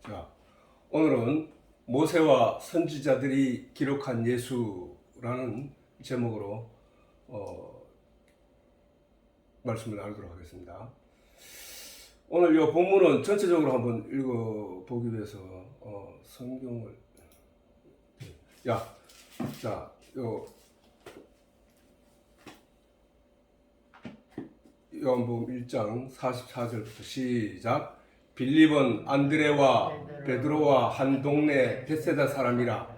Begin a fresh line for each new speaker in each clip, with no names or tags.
자, 오늘은 모세와 선지자들이 기록한 예수라는 제목으로 말씀을 나누도록 하겠습니다. 오늘 이 본문은 전체적으로 한번 읽어보기 위해서 성경을 요한복음 1장 44절부터 시작. 빌립은 안드레와 베드로와 한 동네 벳세다 사람이라.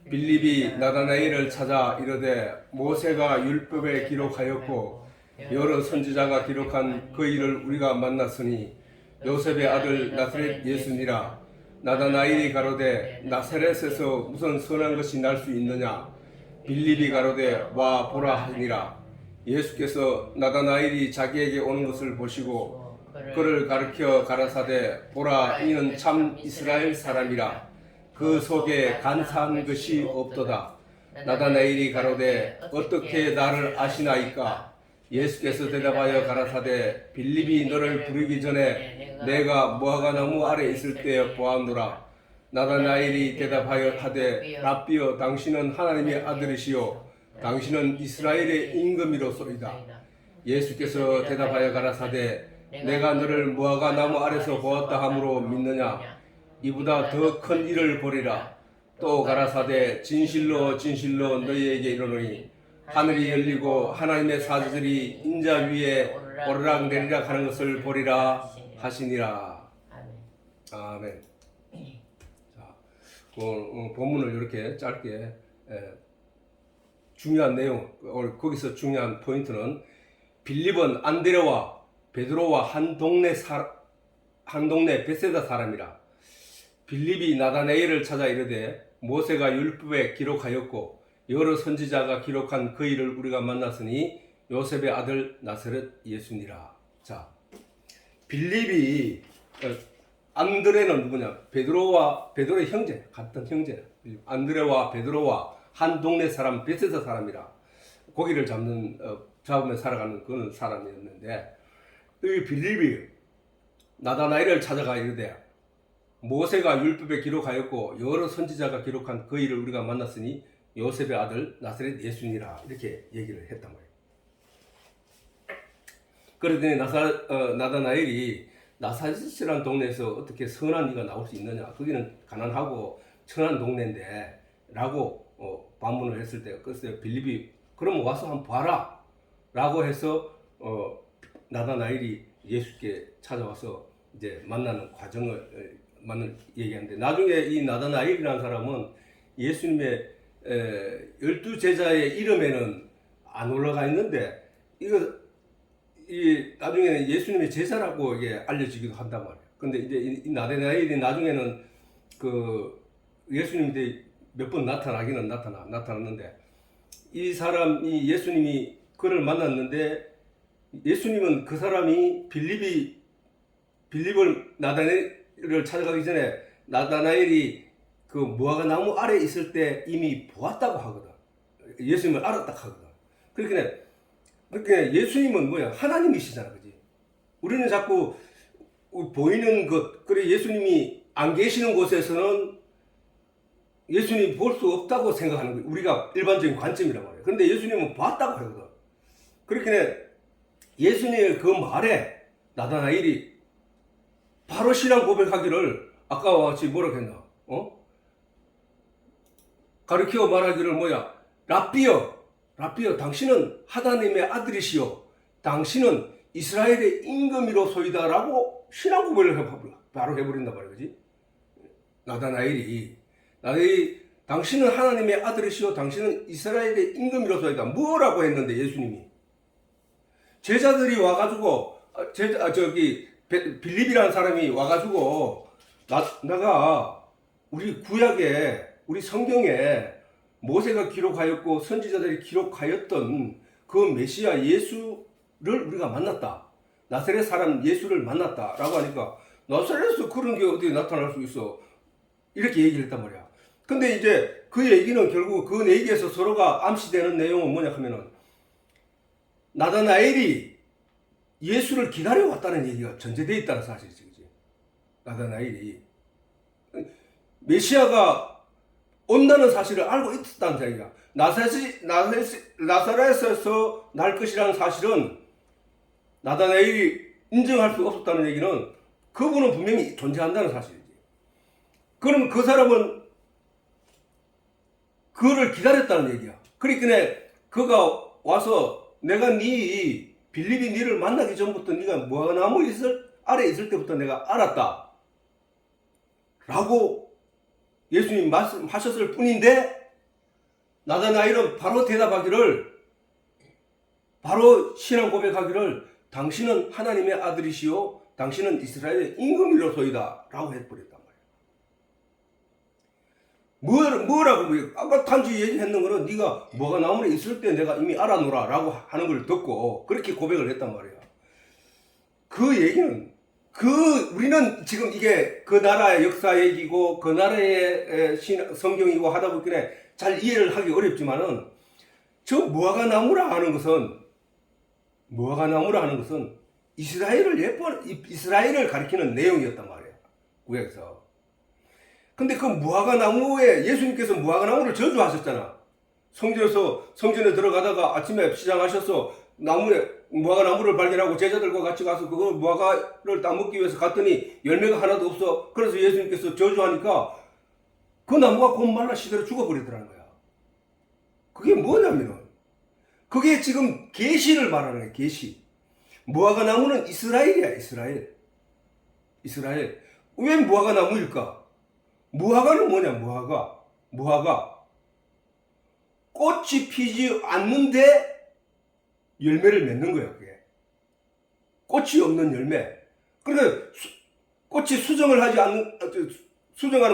빌립이 나다나엘을 찾아 이르되 모세가 율법에 기록하였고 여러 선지자가 기록한 그 일을 우리가 만났으니 요셉의 아들 나사렛 예수니라. 나다나엘이 가로되 나사렛에서 무슨 선한 것이 날 수 있느냐. 빌립이 가로되 와 보라 하니라. 예수께서 나다나엘이 자기에게 오는 것을 보시고 그를 가르쳐 가라사대 보라 이는 참 이스라엘 사람이라. 그 속에 간사한 것이 없도다. 나다나엘이 가로되 어떻게 나를 아시나이까. 예수께서 대답하여 가라사대 빌립이 너를 부르기 전에 내가 무화과나무 아래 있을 때 보았노라. 나다나엘이 대답하여 하되 랍비여 당신은 하나님의 아들이시요 당신은 이스라엘의 임금이로소이다. 예수께서 대답하여 가라사대 내가 너를 무화과나무 아래서 보았다 함으로 믿느냐. 이보다 더 큰 일을 보리라. 또 가라사대 진실로 진실로 너희에게 이르노니 하늘이 열리고 하나님의 사자들이 인자 위에 오르락내리락 하는 것을 보리라 하시니라. 아멘. 자, 본문을 이렇게 짧게 중요한 내용, 거기서 중요한 포인트는 빌립은 안드레와 베드로와 한 동네 벳세다 사람이라. 빌립이 나다나엘을 찾아 이르되 모세가 율법에 기록하였고 여러 선지자가 기록한 그 일을 우리가 만났으니 요셉의 아들 나사렛 예수니라. 자, 빌립이 안드레는 누구냐? 베드로의 형제, 같은 형제. 안드레와 베드로와 한 동네 사람 벳세다 사람이라. 고기를 잡으며 살아가는 그런 사람이었는데 이 빌립이 나다나엘을 찾아가 이르되 모세가 율법에 기록하였고 여러 선지자가 기록한 그 일을 우리가 만났으니 요셉의 아들 나사렛 예수니라. 이렇게 얘기를 했단 말이에요. 그러더니 나다나엘이 나사렛이라는 동네에서 어떻게 선한 이가 나올 수 있느냐. 거기는 가난하고 천한 동네인데 라고 반문을 했을 때 그래서 빌립이 그럼 와서 한번 봐라 라고 해서 나다나엘이 예수께 찾아와서 이제 만나는 과정을 얘기하는데, 나중에 이 나다나엘이라는 사람은 예수님의 12제자의 이름에는 안 올라가 있는데 나중에는 예수님의 제자라고 이게 알려지기도 한단 말이에요. 근데 이제 이 나다나엘이 나중에는 그 예수님한테 몇 번 나타났는데 이 사람이 예수님이 그를 만났는데 예수님은 그 사람이 빌립을 나다나엘을 찾아가기 전에 나다나엘이 그 무화과나무 아래 있을 때 이미 보았다고 하거든. 예수님을 알았다 하거든. 그러니까 예수님은 뭐야? 하나님이시잖아, 그지? 우리는 자꾸 보이는 것, 그래 예수님이 안 계시는 곳에서는 예수님 볼 수 없다고 생각하는 거예요. 우리가 일반적인 관점이란 말이에요. 그런데 예수님은 봤다고 하거든. 그렇게 예수님의 그 말에 나다나엘이 바로 신앙 고백하기를 아까와 같이 뭐라고 했나? 가르쳐 말하기를 뭐야? 랍비여 당신은 하나님의 아들이시요 당신은 이스라엘의 임금이로소이다 라고 신앙 고백을 바로 해버린단 말이야. 그지? 나다나엘이 당신은 하나님의 아들이시요 당신은 이스라엘의 임금이로소이다 뭐라고 했는데 예수님이 제자들이 와가지고 빌립이라는 사람이 와가지고 나가 우리 구약에 우리 성경에 모세가 기록하였고 선지자들이 기록하였던 그 메시아 예수를 우리가 만났다. 나사렛 사람 예수를 만났다 라고 하니까 나사렛에서 그런 게 어떻게 나타날 수 있어? 이렇게 얘기를 했단 말이야. 근데 이제 그 얘기는 결국 그 얘기에서 서로가 암시되는 내용은 뭐냐 하면은 나다나엘이 예수를 기다려왔다는 얘기가 전제되어 있다는 사실이지. 나다나엘이 메시아가 온다는 사실을 알고 있었다는 생각이야. 나사렛에서 날 것이라는 사실은 나다나엘이 인정할 수 없었다는 얘기는 그분은 분명히 존재한다는 사실이지. 그럼 그 사람은 그를 기다렸다는 얘기야. 그러니까 그가 와서 내가 빌립이 니를 만나기 전부터 네가 무화과나무 아래 있을 때부터 내가 알았다 라고 예수님 말씀하셨을 뿐인데 나다나엘은 바로 대답하기를, 바로 신앙 고백하기를 당신은 하나님의 아들이시오 당신은 이스라엘의 임금이로소이다 라고 해버렸단 말이야. 뭐라고 아까 단지 얘기했는 거는 네가 무화과나무에 있을 때 내가 이미 알아노라 라고 하는 걸 듣고 그렇게 고백을 했단 말이야. 그 얘기는 우리는 지금 이게 그 나라의 역사 얘기고 그 나라의 성경이고 하다 보니까 잘 이해를 하기 어렵지만은 저 무화과나무라 하는 것은 이스라엘을 가리키는 내용이었단 말이에요. 구약에서. 근데 그 무화과나무에 예수님께서 무화과나무를 저주하셨잖아. 성전에 들어가다가 아침에 시장하셔서 무화과나무를 발견하고 제자들과 같이 가서 그거 무화과를 따먹기 위해서 갔더니 열매가 하나도 없어. 그래서 예수님께서 저주하니까 그 나무가 곧 말라 시들어 죽어버리더라는 거야. 그게 뭐냐면은 그게 지금 계시를 말하는 거야. 계시. 무화과나무는 이스라엘이야. 이스라엘. 왜 무화과나무일까? 무화과는 뭐냐? 무화과. 꽃이 피지 않는데 열매를 맺는 거야. 그게. 꽃이 없는 열매. 그러니까 꽃이 수정하는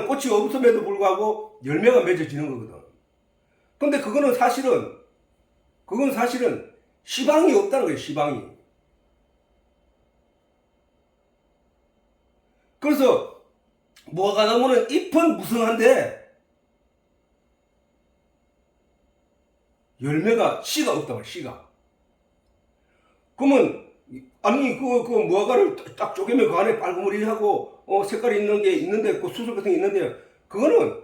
꽃이 없음에도 불구하고 열매가 맺어지는 거거든. 근데 그건 사실은 시방이 없다는 거예요. 시방이. 그래서 무화과나무는 잎은 무성한데 열매가 씨가 없단 말이야. 씨가. 그러면 아니 그 무화과를 딱 쪼개면 그 안에 빨간머리하고 색깔이 있는 게 있는데 그 수술 같은 게 있는데 그거는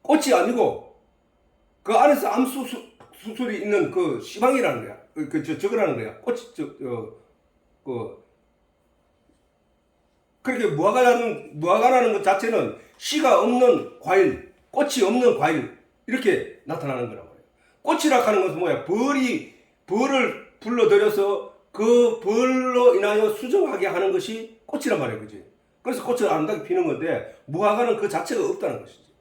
꽃이 아니고 그 안에서 암수술이 있는 그 시방이라는 거야. 저거라는 거야. 꽃이 그렇게 무화과라는 것 자체는 씨가 없는 과일, 꽃이 없는 과일 이렇게 나타나는 거란 말이야. 꽃이라 하는 것은 뭐야? 벌을 불러들여서 그 벌로 인하여 수정하게 하는 것이 꽃이란 말이야. 그지? 그래서 꽃을 아름답게 피는 건데 무화과는 그 자체가 없다는 것이지.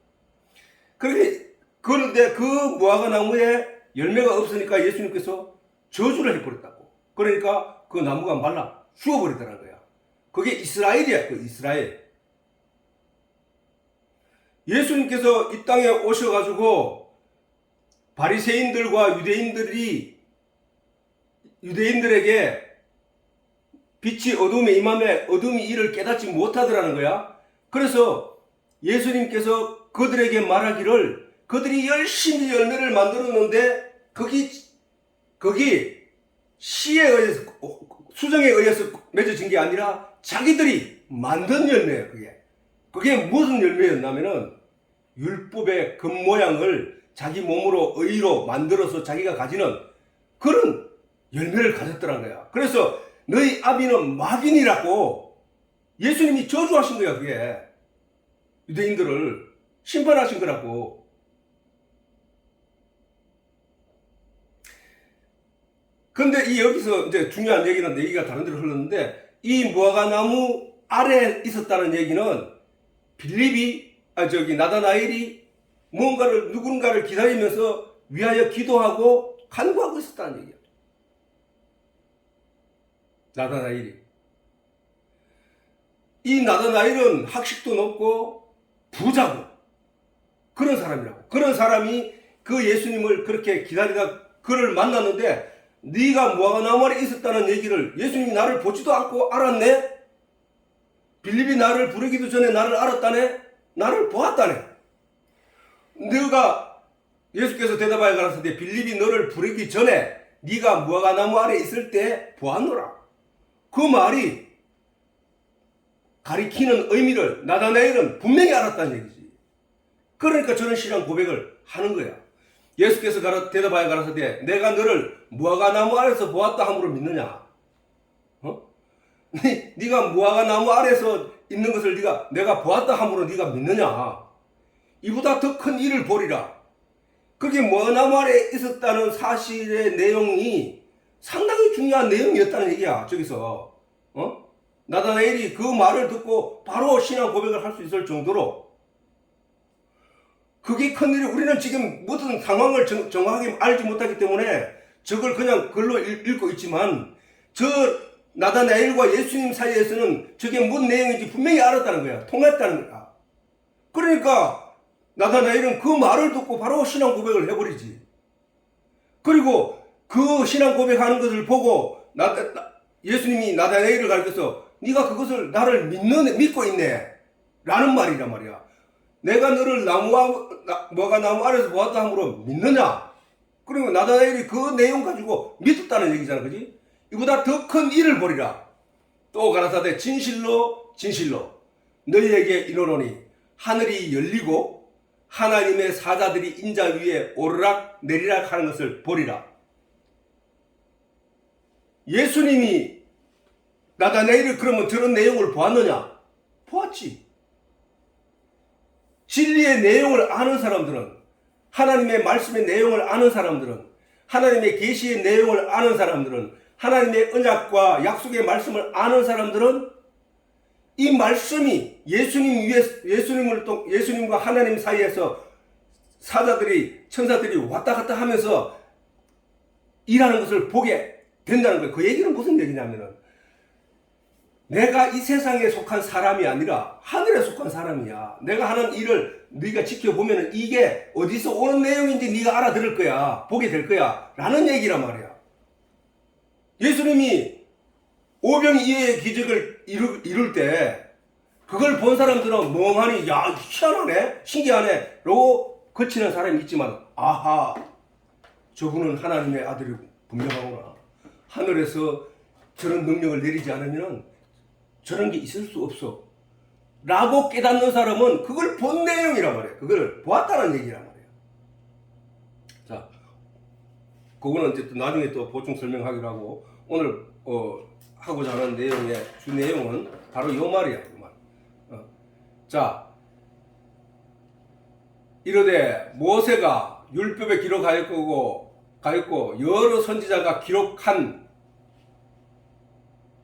그런데 그 무화과 나무에 열매가 없으니까 예수님께서 저주를 해버렸다고. 그러니까 그 나무가 말라 죽어버리더라는 거야. 그게 이스라엘이야. 그 이스라엘. 예수님께서 이 땅에 오셔가지고 바리새인들과 유대인들에게 빛이 어둠에 임함에 어둠이 이를 깨닫지 못하더라는 거야. 그래서 예수님께서 그들에게 말하기를 그들이 열심히 열매를 만들었는데 거기 씨에 의해서 수정에 의해서 맺어진 게 아니라 자기들이 만든 열매예요. 그게 무슨 열매였냐면은 율법의 겉모양을 자기 몸으로 의로 만들어서 자기가 가지는 그런 열매를 가졌더란 거야. 그래서 너희 아비는 마귀니라고 예수님이 저주하신 거야. 그게 유대인들을 심판하신 거라고. 근데 여기서 이제 중요한 얘기는 얘기가 다른 데로 흘렀는데 이 무화과나무 아래에 있었다는 얘기는 나다나엘이 누군가를 기다리면서 위하여 기도하고 간구하고 있었다는 얘기야. 나다나엘이. 이 나다나엘은 학식도 높고 부자고 그런 사람이라고. 그런 사람이 그 예수님을 그렇게 기다리다 그를 만났는데 네가 무화과나무 아래 있었다는 얘기를 예수님이 나를 보지도 않고 알았네? 빌립이 나를 부르기도 전에 나를 알았다네? 나를 보았다네? 예수께서 대답하여 가라사대 빌립이 너를 부르기 전에 네가 무화과나무 아래 있을 때 보았노라. 그 말이 가리키는 의미를 나다나엘은 분명히 알았다는 얘기지. 그러니까 저런 신앙 고백을 하는 거야. 예수께서 대답하여 가라사대 내가 너를 무화과 나무 아래서 보았다 함으로 믿느냐? 네가 무화과 나무 아래서 있는 것을 내가 보았다 함으로 네가 믿느냐? 이보다 더 큰 일을 보리라. 그게 무화과나무 아래 있었다는 사실의 내용이 상당히 중요한 내용이었다는 얘기야. 저기서 나다나엘이 그 말을 듣고 바로 신앙 고백을 할 수 있을 정도로 그게 큰일이. 우리는 지금 모든 상황을 정확하게 알지 못하기 때문에 저걸 그냥 글로 읽고 있지만 저 나다나엘과 예수님 사이에서는 저게 뭔 내용인지 분명히 알았다는 거야. 통했다는 거야. 그러니까 나다나엘은 그 말을 듣고 바로 신앙 고백을 해버리지. 그리고 그 신앙 고백하는 것을 보고 예수님이 나다나엘을 가르쳐서 네가 그것을 나를 믿고 있네 라는 말이란 말이야. 내가 너를 무화과 나무 아래서 보았다 함으로 믿느냐? 그리고 나다나엘이 그 내용 가지고 믿었다는 얘기잖아. 그지? 이보다 더 큰 일을 보리라. 또 가라사대 진실로 너희에게 이르노니 하늘이 열리고 하나님의 사자들이 인자 위에 오르락 내리락 하는 것을 보리라. 예수님이 나다나엘이 그러면 저런 내용을 보았느냐? 보았지. 진리의 내용을 아는 사람들은, 하나님의 말씀의 내용을 아는 사람들은, 하나님의 계시의 내용을 아는 사람들은, 하나님의 언약과 약속의 말씀을 아는 사람들은 이 말씀이 예수님과 하나님 사이에서 천사들이 왔다 갔다 하면서 일하는 것을 보게 된다는 거예요. 그 얘기는 무슨 얘기냐면은 내가 이 세상에 속한 사람이 아니라 하늘에 속한 사람이야. 내가 하는 일을 네가 지켜보면은 이게 어디서 오는 내용인지 네가 알아들을 거야. 보게 될 거야. 라는 얘기란 말이야. 예수님이 오병이어의 기적을 이룰 때 그걸 본 사람들은 멍하니 야 희한하네 신기하네 라고 거치는 사람이 있지만 아하 저분은 하나님의 아들이 분명하구나. 하늘에서 저런 능력을 내리지 않으면 저런 게 있을 수 없어 라고 깨닫는 사람은 그걸 본 내용이란 말이에요. 그걸 보았다는 얘기란 말이에요. 자, 그거는 이제 또 나중에 또 보충 설명하기로 하고 오늘 하고자 하는 내용의 주 내용은 바로 이 말이야. 이 말. 자, 이르되 모세가 율법에 기록하였고 여러 선지자가 기록한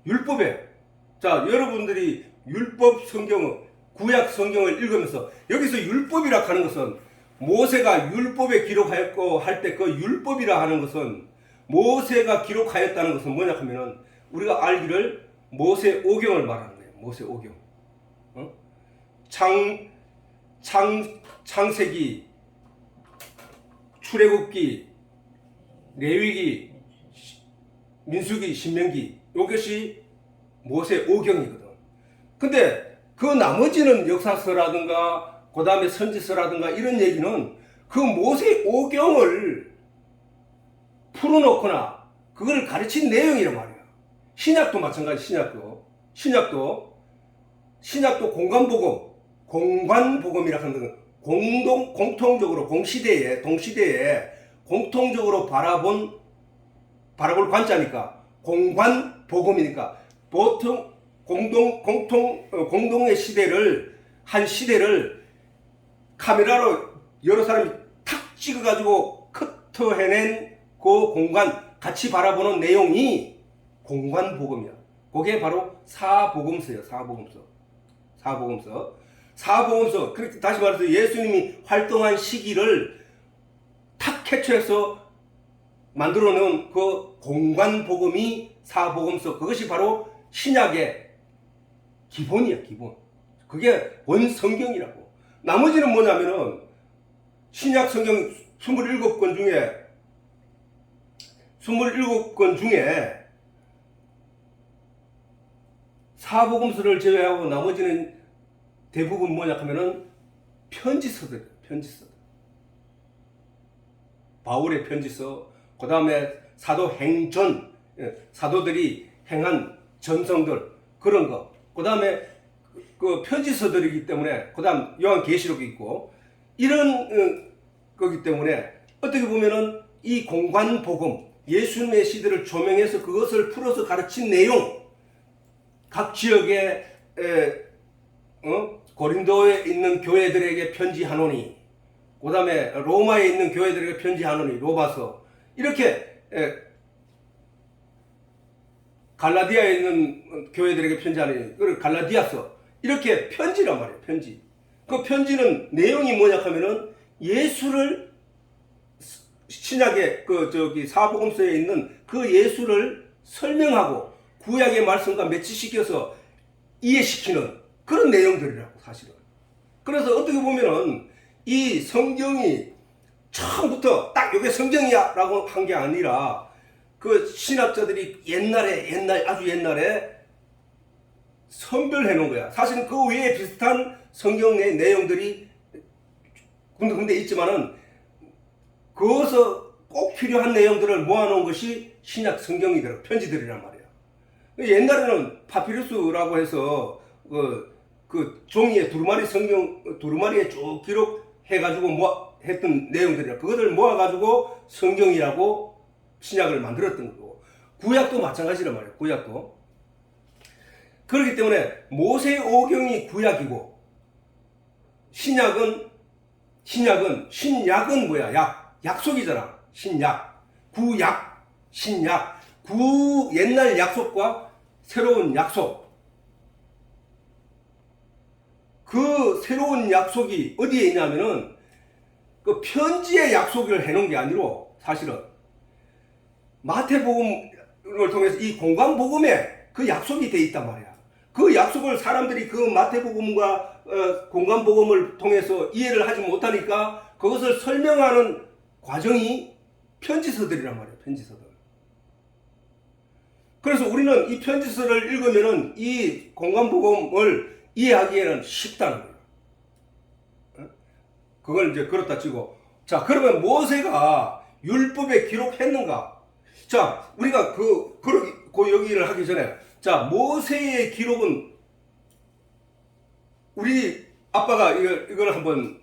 율법에 자 여러분들이 율법 성경을 구약 성경을 읽으면서 여기서 율법이라 하는 것은 모세가 율법에 기록하였고 할 때 그 율법이라 하는 것은 모세가 기록하였다는 것은 뭐냐 하면은 우리가 알기를 모세 오경을 말하는 거예요. 모세 오경. 창세기, 출애굽기, 레위기, 민수기, 신명기 이것이 모세 오경이거든. 근데 그 나머지는 역사서라든가 그 다음에 선지서라든가 이런 얘기는 그 모세 오경을 풀어놓거나 그걸 가르친 내용이란 말이야. 신약도 마찬가지. 신약도 공관복음이라 하는 것은 공통적으로 동시대에 공통적으로 바라볼 관자니까 공관복음이니까 보통 공동의 한 시대를 카메라로 여러 사람이 탁 찍어가지고 커트해낸 그 공간 같이 바라보는 내용이 공관복음이야. 그게 바로 사복음서예요. 사복음서. 그렇게 다시 말해서 예수님이 활동한 시기를 탁 캡처해서 만들어 놓은 그 공관복음이 사복음서. 그것이 바로 신약의 기본이야, 기본. 그게 원성경이라고. 나머지는 뭐냐면은 신약 성경 27권 중에 사복음서를 제외하고 나머지는 대부분 뭐냐 하면은 편지서들. 바울의 편지서, 그 다음에 사도행전, 사도들이 행한 전성들, 그런 거. 그 다음에 그 편지서들이기 때문에, 그 다음 요한계시록이 있고, 이런 거기 때문에 어떻게 보면은 이 공관복음, 예수님의 시대를 조명해서 그것을 풀어서 가르친 내용, 각 지역에 고린도에 있는 교회들에게 편지하노니, 그 다음에 로마에 있는 교회들에게 편지하노니, 로마서, 이렇게 갈라디아에 있는 교회들에게 편지하노니, 갈라디아서, 이렇게 편지란 말이에요. 편지. 그 편지는 내용이 뭐냐 하면은 예수를, 신약의 사복음서에 있는 그 예수를 설명하고 구약의 말씀과 매치시켜서 이해시키는 그런 내용들이라고, 사실은. 그래서 어떻게 보면은 이 성경이 처음부터 딱 이게 성경이야 라고 한 게 아니라, 그 신학자들이 아주 옛날에 선별해 놓은 거야. 사실은 그 외에 비슷한 성경의 내용들이 근데 있지만은, 그것서 꼭 필요한 내용들을 모아놓은 것이 신약 성경이더라, 편지들이란 말이야. 옛날에는 파피루스라고 해서 그 종이에 두루마리에 쭉 기록해가지고 했던 내용들이라, 그것을 모아가지고 성경이라고 신약을 만들었던 거고, 구약도 마찬가지란 말이야. 구약도. 그렇기 때문에 모세오경이 구약이고, 신약은 뭐야? 약속이잖아. 신약, 구약, 신약, 옛날 약속과 새로운 약속. 그 새로운 약속이 어디에 있냐면은 그 편지의 약속을 해놓은 게 아니고, 사실은 마태복음을 통해서 이 공관복음에 그 약속이 돼 있단 말이야. 그 약속을 사람들이 그 마태복음과 공관복음을 통해서 이해를 하지 못하니까 그것을 설명하는 과정이 편지서들이란 말이에요. 편지서들. 그래서 우리는 이 편지서를 읽으면은 이 공관복음을 이해하기에는 쉽다는 거예요. 그걸 이제 그렇다 치고, 자, 그러면 모세가 율법에 기록했는가? 자, 우리가 그 여기를 하기 전에, 자, 모세의 기록은, 우리 아빠가 이걸 한번,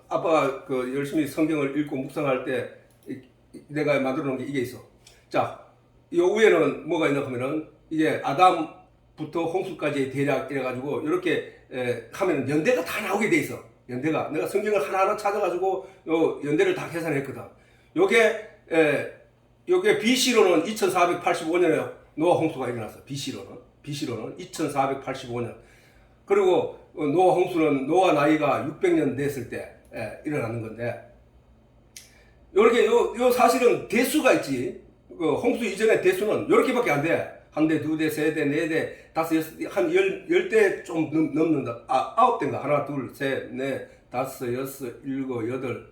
아빠가 열심히 성경을 읽고 묵상할 때 내가 만들어 놓은 게 이게 있어. 자, 요 위에는 뭐가 있나 하면은, 이게 아담부터 홍수까지 대략 이래가지고, 이렇게 하면은 연대가 다 나오게 돼 있어. 연대가. 내가 성경을 하나하나 찾아가지고 요 연대를 다 계산했거든. 요게 BC로는 2485년에 노아 홍수가 일어났어. BC로는 2485년. 그리고 노아 홍수는 노아 나이가 600년 됐을 때 일어나는 건데, 요렇게 요 사실은 대수가 있지. 그 홍수 이전의 대수는 요렇게밖에 안 돼. 한 대, 두 대, 세 대, 네 대, 다섯, 여섯, 한 10대 좀 넘는다. 아홉 대인가? 하나, 둘, 셋, 넷, 다섯, 여섯, 일곱, 여덟,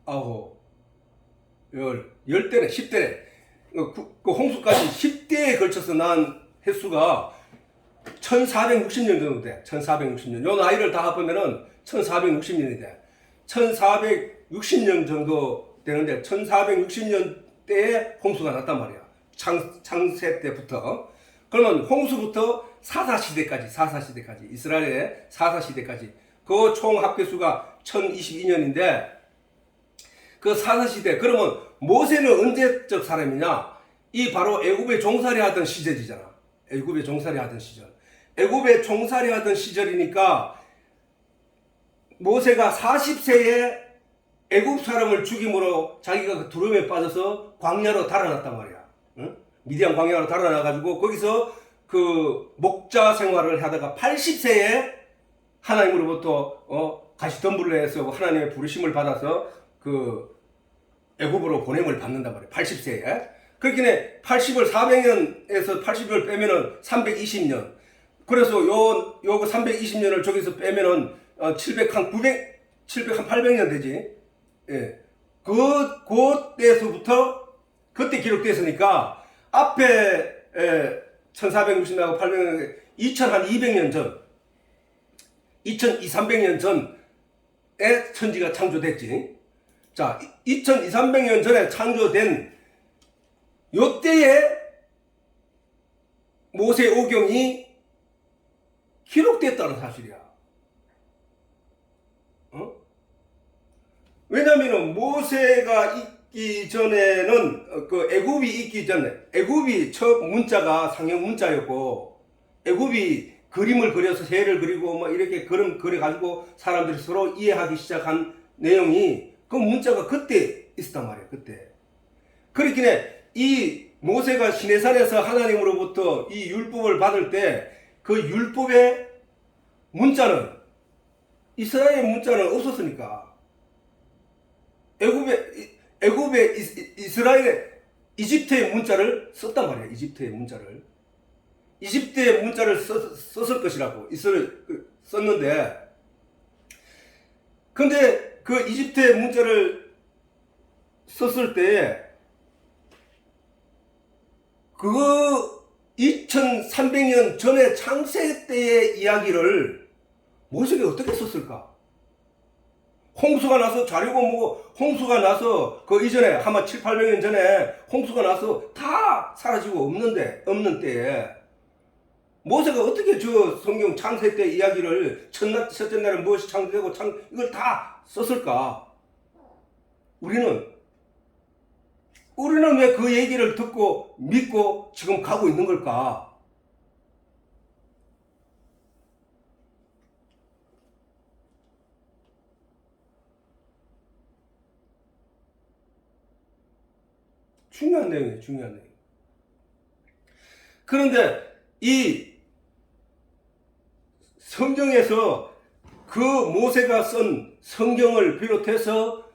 아홉, 열 대네, 10대네. 그 홍수까지 10대에 걸쳐서 난 횟수가 1460년 정도 돼. 1460년. 요 나이를 다 합하면은 1460년이 돼. 1460년 정도 되는데, 1460년 때에 홍수가 났단 말이야. 창세 때부터. 그러면 홍수부터 사사시대까지, 이스라엘의 사사시대까지, 그 총 합계수가 1022년인데, 그 사사시대, 그러면 모세는 언제적 사람이냐? 이 바로 애굽에 종살이 하던 시절이잖아. 애굽에 종살이 하던 시절. 애굽에 종살이 하던 시절이니까 모세가 40세에 애굽 사람을 죽임으로 자기가 그 두려움에 빠져서 광야로 달아났단 말이야. 응? 미디안 광야로 달아나가지고 거기서 그 목자 생활을 하다가 80세에 하나님으로부터 가시덤불을 해서 하나님의 부르심을 받아서 그 애굽으로 보냄을 받는단 말이야. 80세에. 그렇게 80을 400년에서 80을 빼면은 320년. 그래서 요 320년을 저기서 빼면은 800년 되지. 예. 그때서부터 그때 기록됐으니까 앞에 1460년하고 800년 2200년 전 2200~300년 전에 천지가 창조됐지. 자, 2200~300년 전에 창조된 요때에 모세오경이 기록됐다는 사실이야. 왜냐면은 모세가 있기 전에는 그 애굽이 있기 전에 애굽이 첫 문자가 상형 문자였고, 애굽이 그림을 그려서 해를 그리고 막 이렇게 그림 그려가지고 사람들이 서로 이해하기 시작한 내용이 그 문자가 그때 있었단 말이에요. 그때. 그렇기에 이 모세가 시내산에서 하나님으로부터 이 율법을 받을 때 그 율법의 문자는, 이스라엘 문자는 없었으니까 애굽의 이스라엘의 이집트의 문자를 썼단 말이에요. 이집트의 문자를 썼을 것이라고 썼는데, 근데 그 이집트의 문자를 썼을 때 그거 2300년 전에 창세 때의 이야기를 모세가 어떻게 썼을까? 홍수가 나서 자료고 뭐고, 홍수가 나서 그 이전에 아마 700~800년 전에 홍수가 나서 다 사라지고 없는 때에 모세가 어떻게 저 성경 창세 때 이야기를 첫째 날에 무엇이 창조되고 이걸 다 썼을까? 우리는 왜 그 얘기를 듣고 믿고 지금 가고 있는 걸까? 중요한 내용이에요. 중요한 내용. 그런데 이 성경에서 그 모세가 쓴 성경을 비롯해서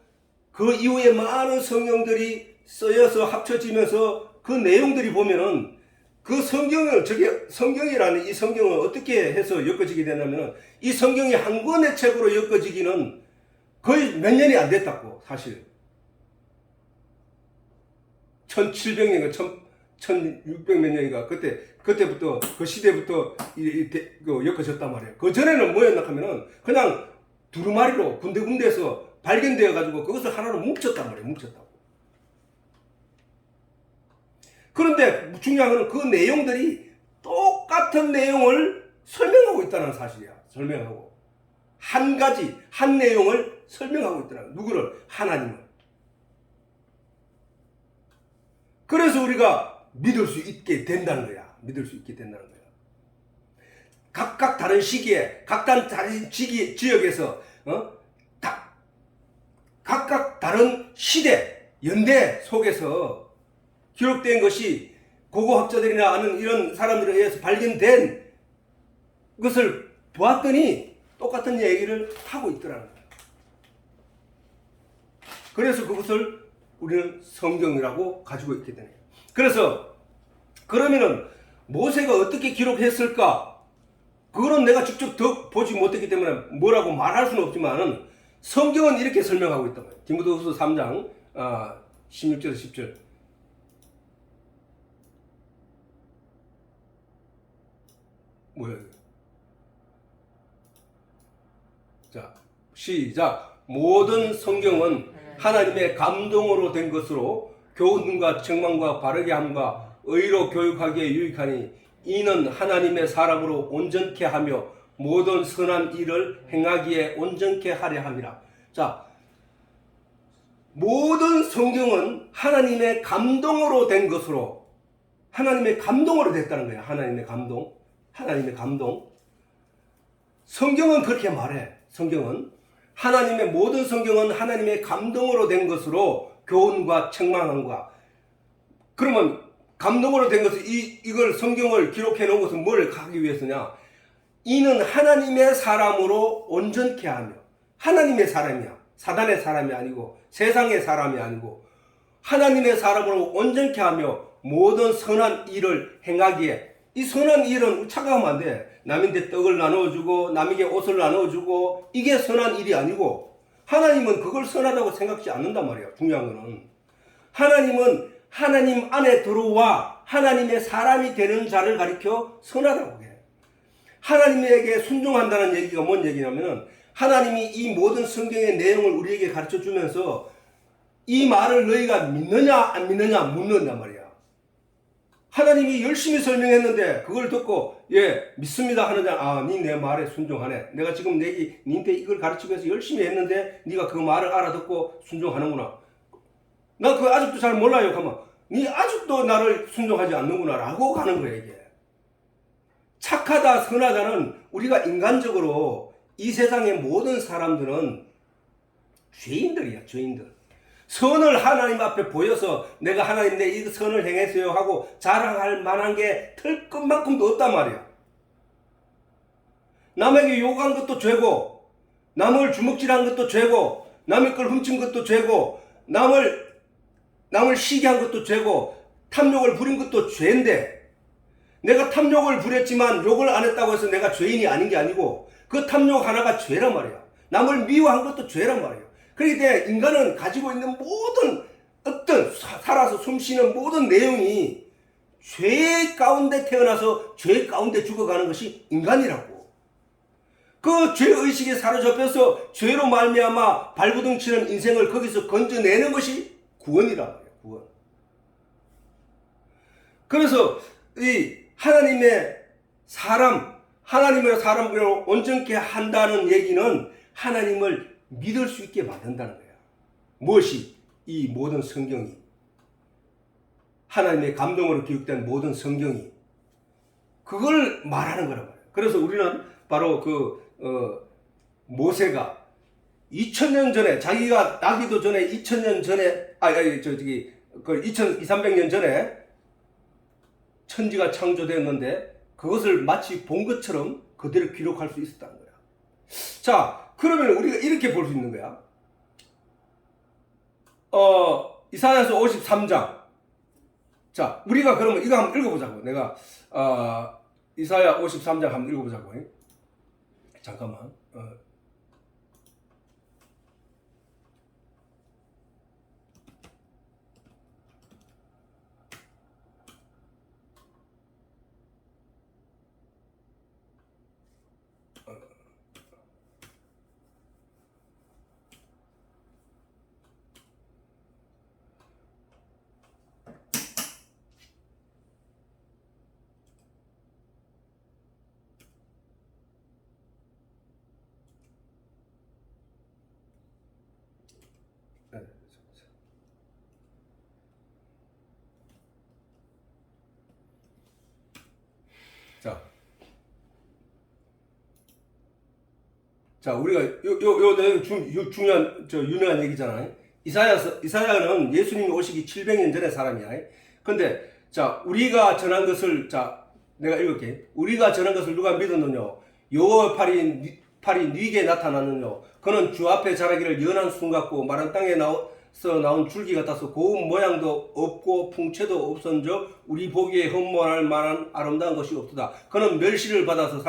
그 이후에 많은 성경들이 쓰여서 합쳐지면서 그 내용들이 보면은 그 성경이라는 이 성경을 어떻게 해서 엮어지게 되냐면은, 이 성경이 한 권의 책으로 엮어지기는 거의 몇 년이 안 됐다고, 사실. 1700년인가 1600 몇 년인가 그때부터 그 시대부터 엮어졌단 말이에요. 그 전에는 뭐였나 하면은 그냥 두루마리로 군데군데에서 발견되어 가지고 그것을 하나로 뭉쳤단 말이에요. 뭉쳤다고. 그런데 중요한 것은 그 내용들이 똑같은 내용을 설명하고 있다는 사실이야. 설명하고 한 내용을 설명하고 있더라고요. 누구를? 하나님을. 그래서 우리가 믿을 수 있게 된다는 거야. 믿을 수 있게 된다는 거야. 각각 다른 시기에, 각각 다른 지역에서, 각각 다른 시대, 연대 속에서 기록된 것이 고고학자들이나 아는 이런 사람들에 의해서 발견된 것을 보았더니 똑같은 얘기를 하고 있더라는 거야. 그래서 그것을 우리는 성경이라고 가지고 있게 되네요. 그래서 그러면은 모세가 어떻게 기록했을까? 그거는 내가 직접 보지 못했기 때문에 뭐라고 말할 수는 없지만 성경은 이렇게 설명하고 있단 말이에요. 디모데후서 3장 16절에서 10절. 뭐야 이거? 자, 시작. 모든 성경은 하나님의 감동으로 된 것으로 교훈과 책망과 바르게 함과 의로 교육하기에 유익하니 이는 하나님의 사람으로 온전케 하며 모든 선한 일을 행하기에 온전케 하려 함이라. 자, 모든 성경은 하나님의 감동으로 된 것으로, 하나님의 감동으로 됐다는 거야. 하나님의 감동. 성경은 그렇게 말해. 모든 성경은 하나님의 감동으로 된 것으로 교훈과 책망함과. 그러면 감동으로 된 것은 이걸 성경을 기록해 놓은 것은 뭘 하기 위해서냐? 이는 하나님의 사람으로 온전케 하며. 하나님의 사람이야. 사단의 사람이 아니고 세상의 사람이 아니고 하나님의 사람으로 온전케 하며 모든 선한 일을 행하기에. 이 선한 일은 착각하면 안 돼. 남인데 떡을 나눠주고 남에게 옷을 나눠주고 이게 선한 일이 아니고, 하나님은 그걸 선하다고 생각지 않는단 말이야. 중요한 거는 하나님은 하나님 안에 들어와 하나님의 사람이 되는 자를 가리켜 선하다고 해. 하나님에게 순종한다는 얘기가 뭔 얘기냐면은, 하나님이 이 모든 성경의 내용을 우리에게 가르쳐 주면서 이 말을 너희가 믿느냐 안 믿느냐 묻는단 말이야. 하나님이 열심히 설명했는데 그걸 듣고 예 믿습니다 하느냐. 아, 니 내 말에 순종하네. 내가 지금 니한테 이걸 가르치기 위해서 열심히 했는데 니가 그 말을 알아듣고 순종하는구나. 나 그거 아직도 잘 몰라요. 가만 니 아직도 나를 순종하지 않는구나 라고 가는 거예요. 이게 착하다 선하다는 우리가 인간적으로 이 세상의 모든 사람들은 죄인들이야. 죄인들. 선을 하나님 앞에 보여서 내가 하나님 내 이 선을 행했어요 하고 자랑할 만한 게 털 것만큼도 없단 말이야. 남에게 욕한 것도 죄고, 남을 주먹질한 것도 죄고, 남의 걸 훔친 것도 죄고, 남을 시기한 것도 죄고, 탐욕을 부린 것도 죄인데, 내가 탐욕을 부렸지만 욕을 안 했다고 해서 내가 죄인이 아닌 게 아니고 그 탐욕 하나가 죄란 말이야. 남을 미워한 것도 죄란 말이야. 그렇기 때문에 인간은 가지고 있는 모든 어떤 살아서 숨쉬는 모든 내용이 죄 가운데 태어나서 죄 가운데 죽어가는 것이 인간이라고. 그 죄의식에 사로잡혀서 죄로 말미암아 발부둥 치는 인생을 거기서 건져내는 것이 구원이란 말이야. 구원. 그래서 이 하나님의 사람을 온전케 한다는 얘기는 하나님을 믿을 수 있게 만든다는 거야. 무엇이? 이 모든 성경이, 하나님의 감동으로 기록된 모든 성경이 그걸 말하는 거란 말이야. 그래서 우리는 바로 모세가 2000년 전에, 자기가 나기도 전에 2000년 전에, 2300년 전에 천지가 창조되었는데 그것을 마치 본 것처럼 그대로 기록할 수 있었다는 거야. 자, 그러면 우리가 이렇게 볼 수 있는 거야. 이사야서 53장. 자, 우리가 그러면 이거 한번 읽어보자고. 내가 이사야 53장 한번 읽어보자고. 잠깐만. 자, 우리가 중요한 유명한 얘기잖아요. 이사야는 예수님이 오시기 700년 전의 사람이야. 근데 자, 우리가 전한 것을 내가 읽을게. 우리가 전한 것을 누가 믿었느냐? 여호와의 팔이 네게 나타났느냐? 그는 주 앞에 자라기를 연한 순 같고 마른 땅에 나온 줄기 같아서 고운 모양도 없고 풍채도 없은즉 우리 보기에 흠모할 만한 아름다운 것이 없도다. 그는 멸시를 받아서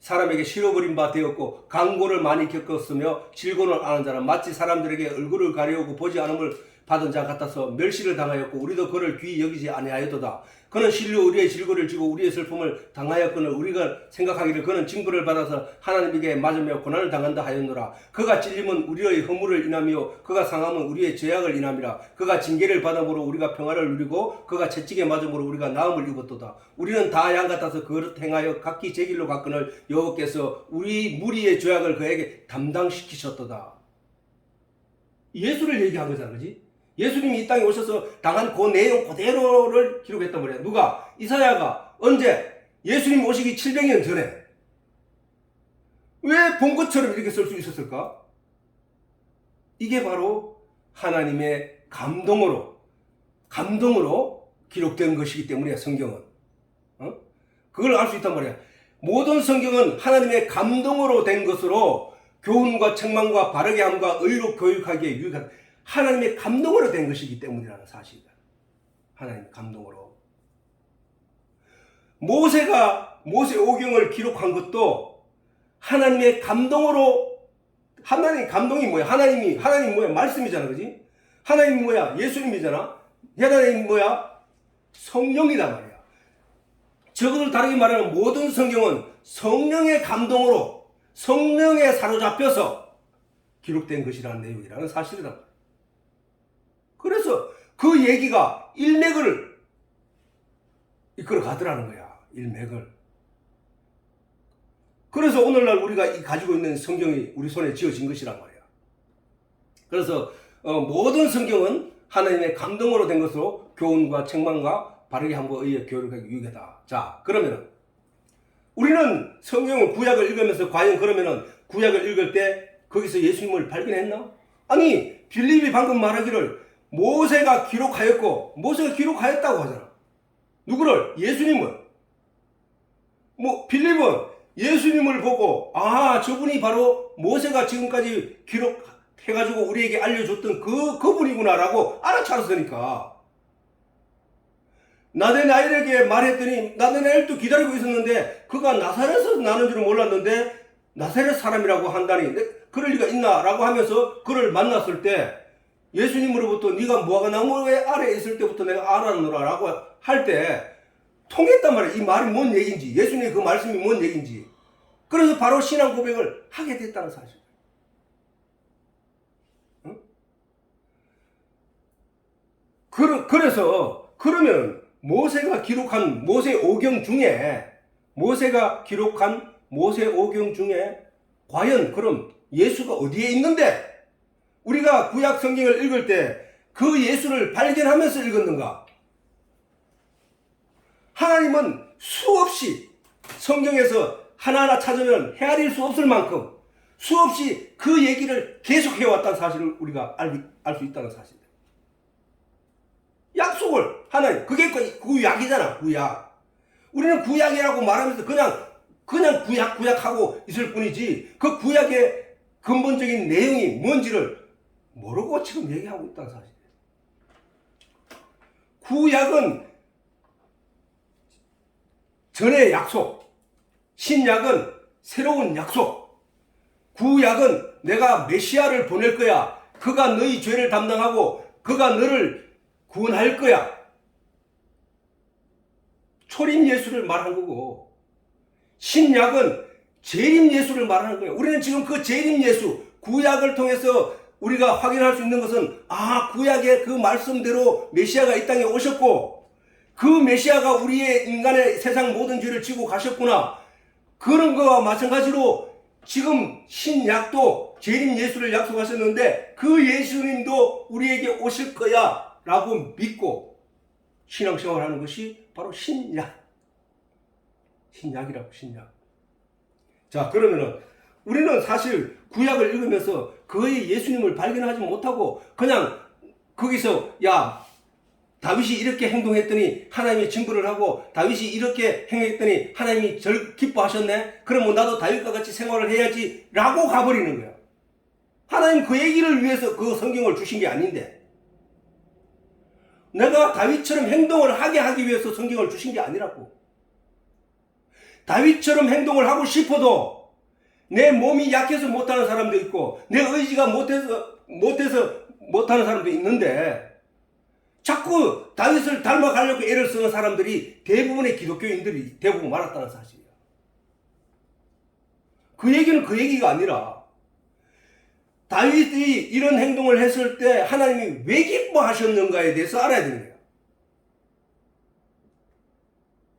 사람에게 실어버린 바 되었고 강고를 많이 겪었으며 질곤을 아는 자는 마치 사람들에게 얼굴을 가려우고 보지 않음을 받은 자 같아서 멸시를 당하였고 우리도 그를 귀히 여기지 아니하였도다. 그는 실로 우리의 질고를 지고 우리의 슬픔을 당하였거늘 우리가 생각하기를 그는 징벌을 받아서 하나님에게 맞으며 고난을 당한다 하였노라. 그가 찔림은 우리의 허물을 인하며 그가 상함은 우리의 죄악을 인함이라. 그가 징계를 받음으로 우리가 평화를 누리고 그가 채찍에 맞음으로 우리가 나음을 입었도다. 우리는 다 양 같아서 그릇 행하여 각기 제 길로 갔거늘 여호와께서 우리 무리의 죄악을 그에게 담당시키셨도다. 예수를 얘기한 거잖아, 그지? 예수님이 이 땅에 오셔서 당한 그 내용 그대로를 기록했단 말이야. 누가? 이사야가. 언제? 예수님 오시기 700년 전에. 왜 본 것처럼 이렇게 쓸 수 있었을까? 이게 바로 하나님의 감동으로 기록된 것이기 때문이야, 성경은. 그걸 알 수 있단 말이야. 모든 성경은 하나님의 감동으로 된 것으로 교훈과 책망과 바르게 함과 의로 교육하기에 유익하다. 하나님의 감동으로 된 것이기 때문이라는 사실이다. 하나님의 감동으로. 모세가 모세오경을 기록한 것도 하나님의 감동으로. 하나님의 감동이 뭐야? 하나님 뭐야? 말씀이잖아, 그지? 하나님이 뭐야? 예수님이잖아. 하나님이 뭐야? 성령이란 말이야. 저것을 다르게 말하면 모든 성경은 성령의 감동으로 성령에 사로잡혀서 기록된 것이라는 내용이라는 사실이다. 그래서 그 얘기가 일맥을 이끌어 가더라는 거야. 일맥을. 그래서 오늘날 우리가 가지고 있는 성경이 우리 손에 쥐어진 것이란 말이야. 그래서 모든 성경은 하나님의 감동으로 된 것으로 교훈과 책망과 바르게 함과 의에 교육하기 유익하다. 자, 그러면은 우리는 성경을 구약을 읽으면서 과연 그러면은 구약을 읽을 때 거기서 예수님을 발견했나? 아니, 빌립이 방금 말하기를 모세가 기록하였고, 모세가 기록하였다고 하잖아. 누구를? 예수님을. 빌립은 예수님을 보고, 아, 저분이 바로 모세가 지금까지 기록해가지고 우리에게 알려줬던 그분이구나라고 알아차렸으니까. 나다나엘에게 말했더니 나다나엘도 기다리고 있었는데 그가 나사렛에서 나는 줄은 몰랐는데 나사렛 사람이라고 한다니 그럴 리가 있나라고 하면서 그를 만났을 때 예수님으로부터 네가 무화과 나무의 아래에 있을 때부터 내가 알았노라라고 할 때 통했단 말이야. 이 말이 뭔 얘기인지, 예수님의 그 말씀이 뭔 얘기인지. 그래서 바로 신앙 고백을 하게 됐다는 사실. 응? 그래서 그러면 모세가 기록한 모세오경 중에 과연 그럼 예수가 어디에 있는데 우리가 구약 성경을 읽을 때 그 예수를 발견하면서 읽었는가? 하나님은 수없이 성경에서 하나하나 찾으면 헤아릴 수 없을 만큼 수없이 그 얘기를 계속해왔다는 사실을 우리가 알 수 있다는 사실. 약속을 하나님, 그게 구약이잖아. 구약. 우리는 구약이라고 말하면서 그냥 구약하고 있을 뿐이지 그 구약의 근본적인 내용이 뭔지를 모르고 지금 얘기하고 있다는 사실. 구약은 전의 약속, 신약은 새로운 약속. 구약은 내가 메시아를 보낼 거야. 그가 너희 죄를 담당하고 그가 너를 구원할 거야. 초림 예수를 말한 거고, 신약은 재림 예수를 말하는 거예요. 우리는 지금 그 재림 예수, 구약을 통해서 우리가 확인할 수 있는 것은 구약의 그 말씀대로 메시아가 이 땅에 오셨고 그 메시아가 우리의 인간의 세상 모든 죄를 지고 가셨구나. 그런 거와 마찬가지로 지금 신약도 재림 예수를 약속하셨는데 그 예수님도 우리에게 오실 거야 라고 믿고 신앙생활을 하는 것이 바로 신약이라고. 자, 그러면은 우리는 사실 구약을 읽으면서 그의 예수님을 발견하지 못하고 그냥 거기서 다윗이 이렇게 행동했더니 하나님이 증거를 하고 다윗이 이렇게 행했더니 하나님이 기뻐하셨네. 그럼 나도 다윗과 같이 생활을 해야지 라고 가버리는 거야. 하나님 그 얘기를 위해서 그 성경을 주신 게 아닌데, 내가 다윗처럼 행동을 하기 위해서 성경을 주신 게 아니라고. 다윗처럼 행동을 하고 싶어도 내 몸이 약해서 못하는 사람도 있고 내 의지가 못해서 못하는 사람도 있는데 자꾸 다윗을 닮아가려고 애를 쓰는 사람들이 대부분의 기독교인들이 대부분 많았다는 사실이야. 그 얘기는 그 얘기가 아니라 다윗이 이런 행동을 했을 때 하나님이 왜 기뻐하셨는가에 대해서 알아야 되는 거예요.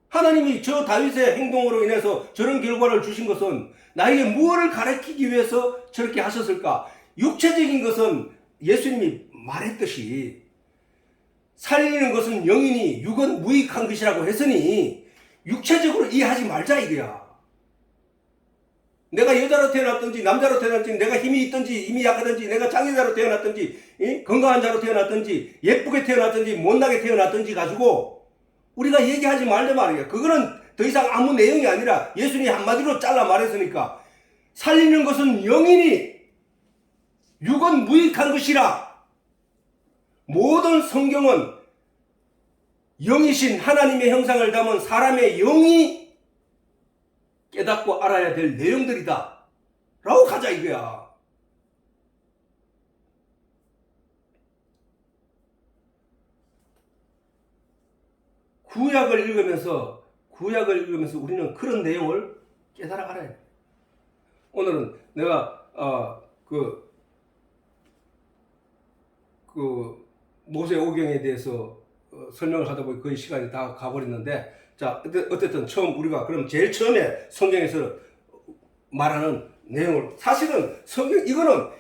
하나님이 저 다윗의 행동으로 인해서 저런 결과를 주신 것은 나에게 무엇을 가르치기 위해서 저렇게 하셨을까? 육체적인 것은 예수님이 말했듯이 살리는 것은 영이니 육은 무익한 것이라고 했으니 육체적으로 이해하지 말자 이거야. 내가 여자로 태어났든지 남자로 태어났든지 내가 힘이 있든지 힘이 약하든지 내가 장애자로 태어났든지 건강한 자로 태어났든지 예쁘게 태어났든지 못나게 태어났든지 가지고 우리가 얘기하지 말자 말이야. 그거는 더 이상 아무 내용이 아니라 예수님이 한마디로 잘라 말했으니까 살리는 것은 영이니 육은 무익한 것이라. 모든 성경은 영이신 하나님의 형상을 담은 사람의 영이 깨닫고 알아야 될 내용들이다 라고 가자 이거야. 구약을 읽으면서 우리는 그런 내용을 깨달아 알아야 돼. 오늘은 내가 모세오경에 대해서 설명을 하다 보니 거의 시간이 다 가버렸는데 자, 어쨌든 처음 우리가 그럼 제일 처음에 성경에서 말하는 내용을 사실은 성경 이거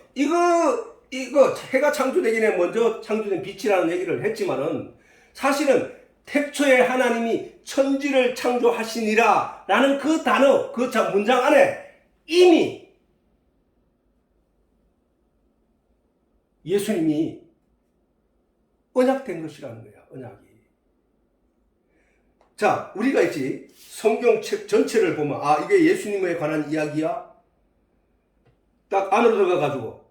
해가 창조되기 전에 먼저 창조된 빛이라는 얘기를 했지만은 사실은 태초에 하나님이 천지를 창조하시니라 라는 그 단어 그 문장 안에 이미 예수님이 언약된 것이라는 거야. 언약이. 자, 우리가 있지 성경책 전체를 보면 이게 예수님에 관한 이야기야. 딱 안으로 들어가 가지고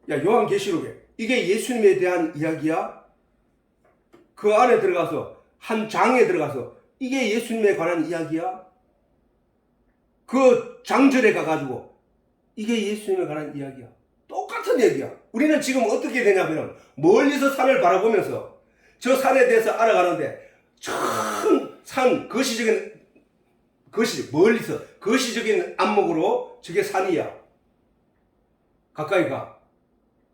요한계시록에 이게 예수님에 대한 이야기야. 그 안에 들어가서 한 장에 들어가서 이게 예수님에 관한 이야기야. 그 장절에 가가지고 이게 예수님에 관한 이야기야. 똑같은 얘기야. 우리는 지금 어떻게 되냐면 멀리서 산을 바라보면서 저 산에 대해서 알아가는데 산 멀리서 거시적인 안목으로 저게 산이야. 가까이 가.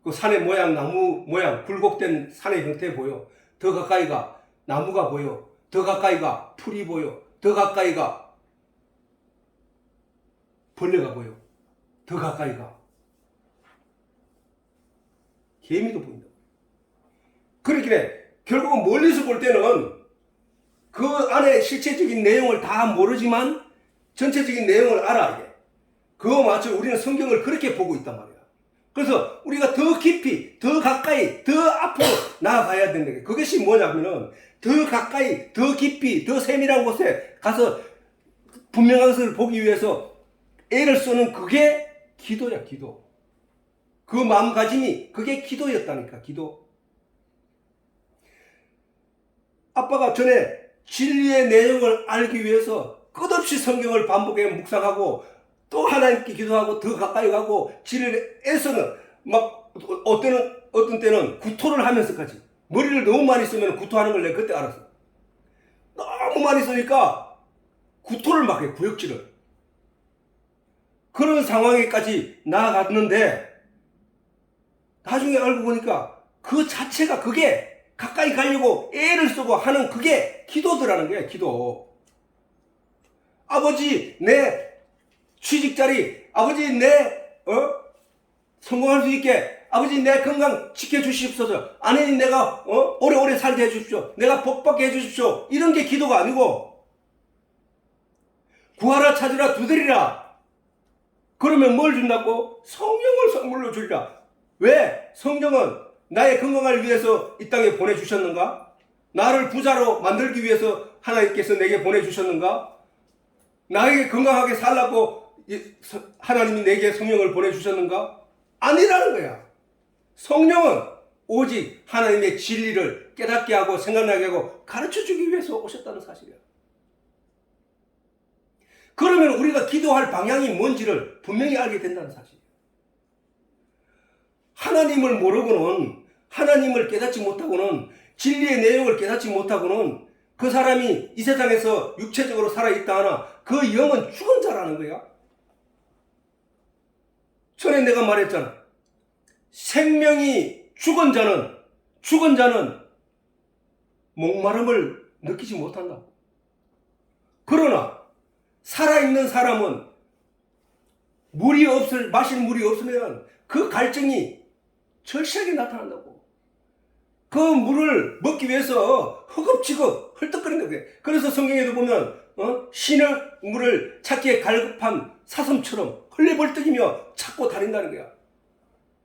그 산의 모양, 나무 모양, 굴곡된 산의 형태 보여. 더 가까이 가. 나무가 보여. 더 가까이 가. 풀이 보여. 더 가까이 가. 벌레가 보여. 더 가까이 가. 개미도 보인다. 그렇게 결국은 멀리서 볼 때는 그 안에 실체적인 내용을 다 모르지만 전체적인 내용을 알아. 이게. 그거 마치 우리는 성경을 그렇게 보고 있단 말이야. 그래서 우리가 더 깊이, 더 가까이, 더 앞으로 나아가야 된다. 그것이 뭐냐면은 더 가까이, 더 깊이, 더 세밀한 곳에 가서 분명한 것을 보기 위해서 애를 쓰는 그게 기도야, 기도. 그 마음가짐이 그게 기도였다니까, 기도. 아빠가 전에 진리의 내용을 알기 위해서 끝없이 성경을 반복해 묵상하고 또 하나님께 기도하고 더 가까이 가고 진리를 애써는 막 어떤 때는 구토를 하면서까지 머리를 너무 많이 쓰면 구토하는 걸 내가 그때 알았어. 너무 많이 쓰니까 구토를 막 해, 구역질을. 그런 상황에까지 나아갔는데 나중에 알고 보니까 그 자체가 그게 가까이 가려고 애를 쓰고 하는 그게 기도더라는 거야, 기도. 아버지, 내 취직자리, 아버지, 내, 성공할 수 있게, 아버지, 내 건강 지켜주십시오. 아내니 내가, 오래오래 살게 해주십시오. 내가 복받게 해주십시오. 이런 게 기도가 아니고, 구하라, 찾으라, 두드리라. 그러면 뭘 준다고? 성령을 선물로 주리라. 왜? 성령은 나의 건강을 위해서 이 땅에 보내주셨는가? 나를 부자로 만들기 위해서 하나님께서 내게 보내주셨는가? 나에게 건강하게 살라고 하나님이 내게 성령을 보내주셨는가? 아니라는 거야. 성령은 오직 하나님의 진리를 깨닫게 하고 생각나게 하고 가르쳐주기 위해서 오셨다는 사실이야. 그러면 우리가 기도할 방향이 뭔지를 분명히 알게 된다는 사실이야. 하나님을 모르고는, 하나님을 깨닫지 못하고는, 진리의 내용을 깨닫지 못하고는 그 사람이 이 세상에서 육체적으로 살아있다 하나 그 영은 죽은 자라는 거야. 전에 내가 말했잖아. 생명이 죽은 자는 목마름을 느끼지 못한다. 그러나 살아있는 사람은 마실 물이 없으면 그 갈증이 절실하게 나타난다고. 그 물을 먹기 위해서 허겁지겁 헐떡거린다고 해. 그래서 성경에도 보면 신의 물을 찾기에 갈급한 사슴처럼 헐레벌떡이며 찾고 다닌다는 거야.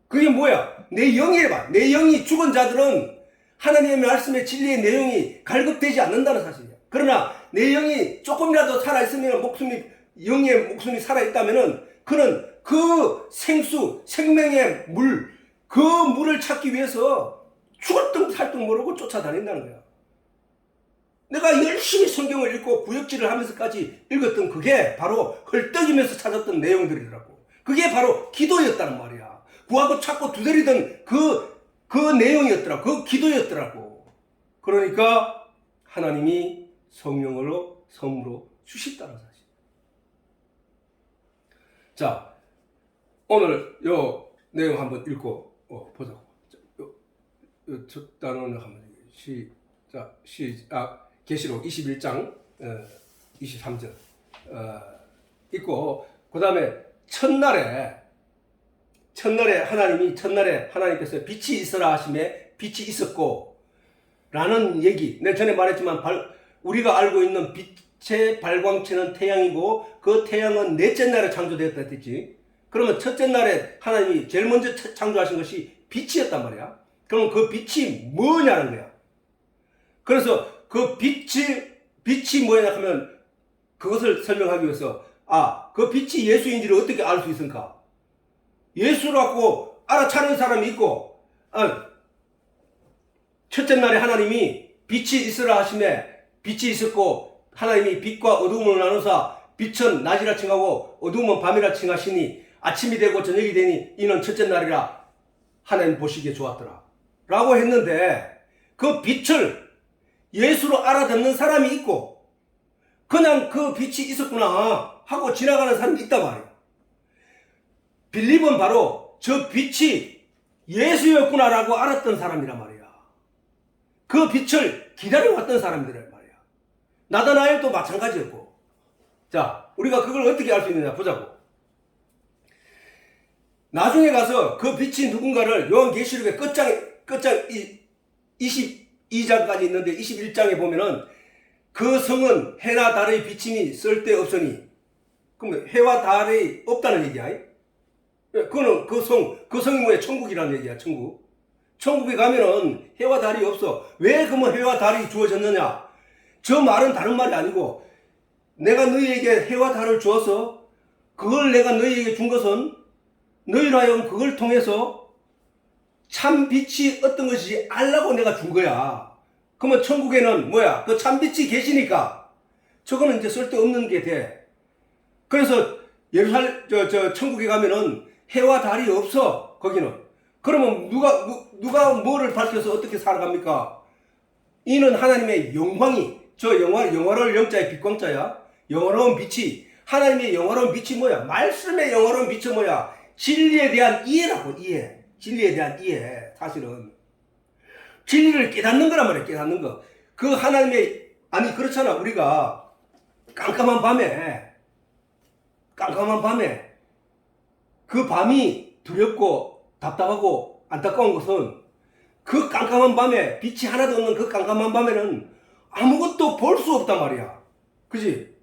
그게 뭐야? 내 영이 봐. 내 영이 죽은 자들은 하나님의 말씀의 진리의 내용이 갈급되지 않는다는 사실이야. 그러나 내 영이 조금이라도 살아있으면 영의 목숨이 살아있다면은 그는 그 생명의 물, 그 물을 찾기 위해서 죽었든 살든 모르고 쫓아다닌다는 거야. 내가 열심히 성경을 읽고 구역질을 하면서까지 읽었던 그게 바로 헐떡이면서 찾았던 내용들이더라고. 그게 바로 기도였다는 말이야. 구하고 찾고 두드리던 그 내용이었더라고. 그 기도였더라고. 그러니까 하나님이 성령으로 선물로 주셨다는 사실. 자, 오늘 요 내용 한번 읽고 보자고. 첫 단원을 한번 시작. 계시록 21장 23절 있고, 그 다음에 첫날에 하나님께서 빛이 있으라 하심에 빛이 있었고 라는 얘기, 내가 전에 말했지만 우리가 알고 있는 빛의 발광체는 태양이고 그 태양은 넷째 날에 창조되었다 했지. 그러면 첫째 날에 하나님이 제일 먼저 창조하신 것이 빛이었단 말이야. 그럼 그 빛이 뭐냐는 거야. 그래서 그 빛이 뭐냐 하면 그것을 설명하기 위해서 그 빛이 예수인지를 어떻게 알 수 있을까? 예수라고 알아차는 사람이 있고, 첫째 날에 하나님이 빛이 있으라 하심에 빛이 있었고 하나님이 빛과 어두움을 나누사 빛은 낮이라 칭하고 어두움은 밤이라 칭하시니 아침이 되고 저녁이 되니 이는 첫째 날이라 하나님 보시기에 좋았더라 라고 했는데, 그 빛을 예수로 알아듣는 사람이 있고 그냥 그 빛이 있었구나 하고 지나가는 사람이 있단 말이야. 빌립은 바로 저 빛이 예수였구나라고 알았던 사람이란 말이야. 그 빛을 기다려왔던 사람들이란 말이야. 나다나엘도 마찬가지였고. 자, 우리가 그걸 어떻게 알 수 있느냐 보자고. 나중에 가서 그 빛이 누군가를 요한계시록의 끝장 22장까지 있는데 21장에 보면은 그 성은 해나 달의 비침이 쓸데없으니, 그러면 해와 달이 없다는 얘기야. 그거는 그 성이 뭐야? 천국이라는 얘기야. 천국에 가면은 해와 달이 없어. 왜 그러면 해와 달이 주어졌느냐? 저 말은 다른 말이 아니고, 내가 너희에게 해와 달을 주어서 그걸 내가 너희에게 준 것은 너희로 하여금 그걸 통해서 참 빛이 어떤 것인지 알라고 내가 준 거야. 그러면 천국에는 뭐야? 그 참 빛이 계시니까 저거는 이제 쓸데없는 게 돼. 그래서 천국에 가면은 해와 달이 없어. 거기는. 그러면 누가 뭐를 밝혀서 어떻게 살아갑니까? 이는 하나님의 영광이, 영화로울 영자의 빛광자야. 영화로운 빛이, 하나님의 영화로운 빛이 뭐야? 말씀의 영화로운 빛이 뭐야? 진리에 대한 이해라고. 이해. 진리에 대한 이해. 사실은 진리를 깨닫는 거란 말이야. 깨닫는 거. 그 하나님의, 그렇잖아. 우리가 깜깜한 밤에 그 밤이 두렵고 답답하고 안타까운 것은, 그 깜깜한 밤에 빛이 하나도 없는 그 깜깜한 밤에는 아무것도 볼 수 없단 말이야. 그지?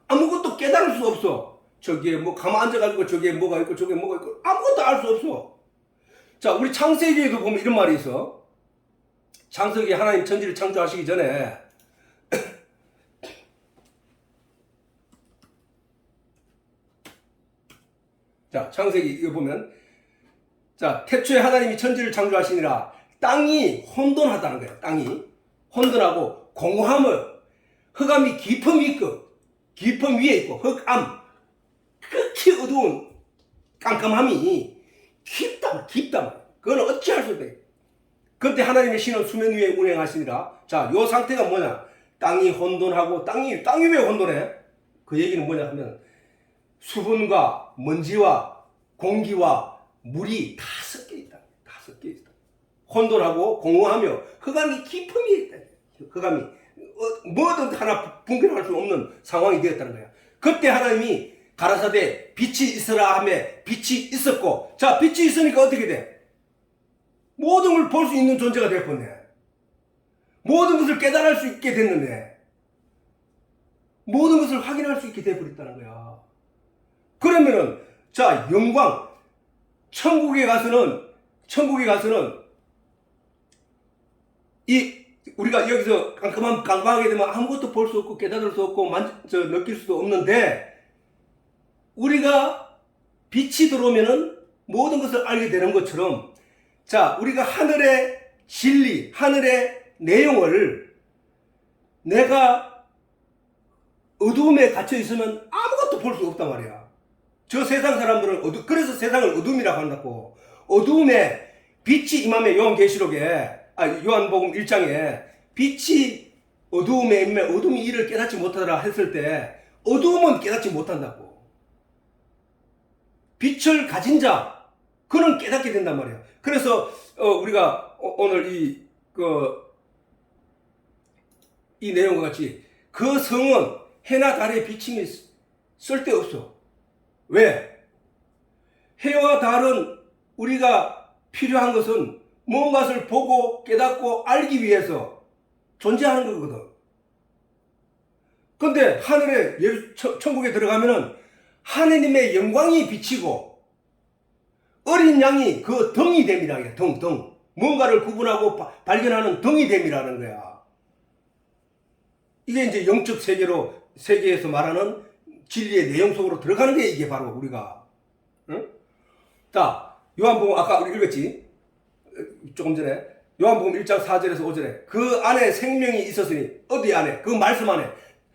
아무것도 깨달을 수 없어. 저기에 가만 앉아가지고 저기에 뭐가 있고 저기에 뭐가 있고 아무것도 알 수 없어. 자, 우리 창세기에도 보면 이런 말이 있어. 창세기 하나님 천지를 창조하시기 전에 자, 창세기 이거 보면, 자, 태초에 하나님이 천지를 창조하시니라 땅이 혼돈하다는 거예요. 땅이 혼돈하고 공허함을, 흑암이 깊음 위에 있고 흑암, 극히 어두운 깜깜함이 깊다. 그건 어찌할 수 없다. 그때 하나님의 신은 수면 위에 운행하시니라. 자, 요 상태가 뭐냐? 땅이 혼돈하고, 땅이 왜 혼돈해? 그 얘기는 뭐냐 하면, 수분과 먼지와 공기와 물이 다 섞여 있다. 혼돈하고 공허하며 흑암이 깊음 위에 있다. 흑암이 뭐든 하나 분별할 수 없는 상황이 되었다는 거야. 그때 하나님이 가라사대 빛이 있으라 하며 빛이 있었고, 자, 빛이 있으니까 어떻게 돼? 모든 걸 볼 수 있는 존재가 되었네. 모든 것을 깨달을 수 있게 됐는데, 모든 것을 확인할 수 있게 되어버렸다는 거야. 그러면은, 자, 영광, 천국에 가서는 우리가 여기서 깜깜하게 되면 아무것도 볼 수 없고 깨달을 수 없고 느낄 수도 없는데, 우리가 빛이 들어오면은 모든 것을 알게 되는 것처럼, 자, 우리가 하늘의 진리, 하늘의 내용을 내가 어두움에 갇혀 있으면 아무것도 볼 수 없단 말이야. 저 세상 사람들은 그래서 세상을 어둠이라고 한다고. 어두움에 빛이 임하면 요한복음 1장에 빛이 어두움에 임하면 어둠이 이를 깨닫지 못하더라 했을 때, 어두움은 깨닫지 못한다고. 빛을 가진 자, 그는 깨닫게 된단 말이야. 그래서 우리가 오늘 이 내용과 같이 그 성은 해나 달의 비침이 쓸데없어. 왜? 해와 달은 우리가 필요한 것은 뭔가를 보고 깨닫고 알기 위해서 존재하는 거거든. 근데 하늘에 천국에 들어가면은 하느님의 영광이 비치고 어린 양이 그 덩이 됨이라는 거야. 덩. 뭔가를 구분하고 발견하는 덩이 됨이라는 거야. 이게 이제 영적 세계에서 말하는 진리의 내용 속으로 들어가는 게 이게 바로 우리가. 응? 자, 요한복음 아까 우리 읽었지? 조금 전에. 요한복음 1장 4절에서 5절에 그 안에 생명이 있었으니 어디 안에? 그 말씀 안에